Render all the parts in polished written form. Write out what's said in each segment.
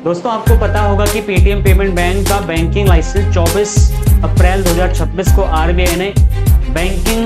दोस्तों आपको पता होगा कि पेटीएम पेमेंट बैंक का बैंकिंग लाइसेंस 24 अप्रैल 2026 को आरबीआई ने बैंकिंग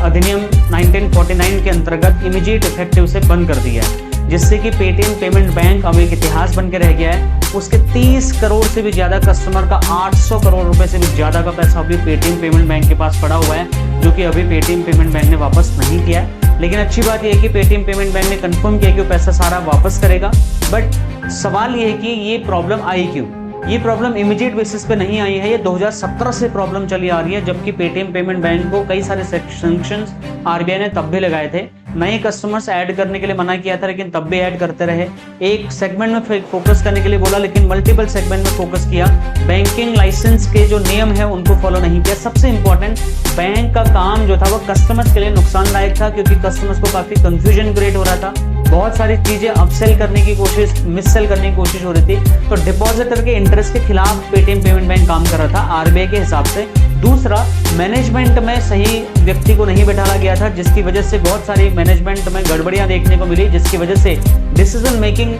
अधिनियम 1949 के अंतर्गत इमीडिएट इफेक्टिव से बंद कर दिया है, जिससे कि पेटीएम पेमेंट बैंक अब एक इतिहास बन के रह गया है। उसके 30 करोड़ से भी ज्यादा कस्टमर का 800 करोड़ रुपए से भी ज्यादा का पैसा अभी पेटीएम पेमेंट बैंक के पास पड़ा हुआ है, जो कि अभी पेटीएम पेमेंट बैंक ने वापस नहीं किया है। लेकिन अच्छी बात यह है कि पेटीएम पेमेंट बैंक ने कंफर्म किया कि वो पैसा सारा वापस करेगा। बट सवाल ये है कि ये प्रॉब्लम आई क्यों? ये प्रॉब्लम इमीडिएट बेसिस पे नहीं आई है, ये 2017 से प्रॉब्लम चली आ रही है, जबकि पेटीएम पेमेंट बैंक को कई सारे सैंक्शंस आरबीआई ने तब भी लगाए थे। नए कस्टमर्स ऐड करने के लिए मना किया था, लेकिन तब भी ऐड करते रहे। एक सेगमेंट में फोकस करने के लिए बोला, लेकिन मल्टीपल सेगमेंट में फोकस किया। बैंकिंग लाइसेंस के जो नियम है उनको फॉलो नहीं किया। सबसे इंपॉर्टेंट, बैंक का काम जो था वो कस्टमर्स के लिए नुकसानदायक था, क्योंकि कस्टमर्स को काफी कंफ्यूजन क्रिएट हो रहा था। बहुत सारी चीजें अपसेल करने की कोशिश, मिससेल करने की कोशिश हो रही थी। तो डिपॉजिटर के इंटरेस्ट के खिलाफ पेटीएम पेमेंट बैंक काम कर रहा था आरबीआई के हिसाब से। दूसरा, मैनेजमेंट में सही व्यक्ति को नहीं बैठाया गया था, जिसकी वजह से बहुत सारी मैनेजमेंट में गड़बड़ियां देखने को मिली, जिसकी वजह से decision making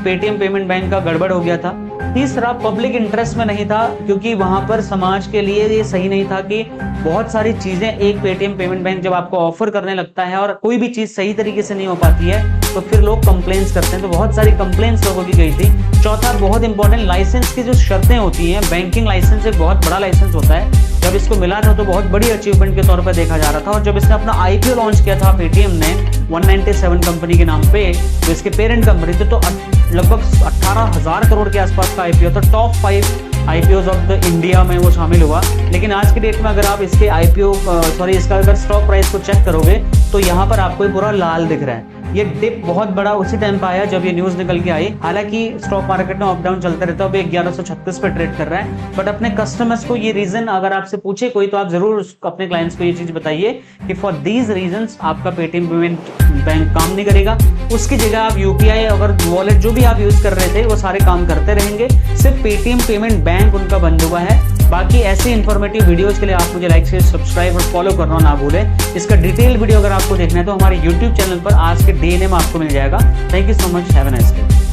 Paytm payment bank का गड़बड़ हो गया था। तीसरा, पब्लिक इंटरेस्ट में नहीं था, क्योंकि वहां पर समाज के लिए ये सही नहीं था कि बहुत सारी चीजें एक पेटीएम पेमेंट बैंक जब आपको ऑफर करने लगता है और कोई भी चीज सही तरीके से नहीं हो पाती है, तो फिर लोग कंप्लेंट्स करते हैं। तो बहुत सारी कंप्लेंट्स लोगों की गई थी। चौथा, बहुत इंपॉर्टेंट, लाइसेंस की जो शर्तें होती हैं, बैंकिंग लाइसेंस एक बहुत बड़ा लाइसेंस होता है। जब इसको मिला था तो बहुत बड़ी अचीवमेंट के तौर पर देखा जा रहा था। और जब इसने अपना आईपीओ लॉन्च किया था पेटीएम ने 197 कंपनी के नाम पे, जो इसके पेरेंट कंपनी थे, तो लगभग 18,000 करोड़ के आसपास का आईपीओ था। Top 5 IPOs of the India में वो शामिल हुआ। लेकिन आज के डेट में अगर आप इसके इसका अगर स्टॉक प्राइस को चेक करोगे तो यहाँ पर आपको पूरा लाल दिख रहा है। ये डिप बहुत बड़ा उसी टाइम पे आया जब ये न्यूज निकल के आई। हालांकि स्टॉक मार्केट में अप डाउन चलता रहता है, अभी 1136 पे ट्रेड कर रहा है। बट अपने कस्टमर्स को ये रीजन अगर आपसे पूछे कोई, तो आप जरूर अपने क्लाइंट्स को ये चीज बताइए कि फॉर दीज रीजंस आपका पेटीएम पेमेंट बैंक काम नहीं करेगा। उसकी जगह आप यूपीआई अगर वॉलेट जो भी आप यूज कर रहे थे वो सारे काम करते रहेंगे। सिर्फ पेटीएम पेमेंट बैंक उनका बंद हुआ है। बाकी ऐसे इन्फॉर्मेटिव वीडियोस के लिए आप मुझे लाइक, शेयर, सब्सक्राइब और फॉलो करना ना भूलें। इसका डिटेल वीडियो अगर आपको देखना है तो हमारे यूट्यूब चैनल पर आज के डीएनए में आपको मिल जाएगा। Thank you so much, have a nice day.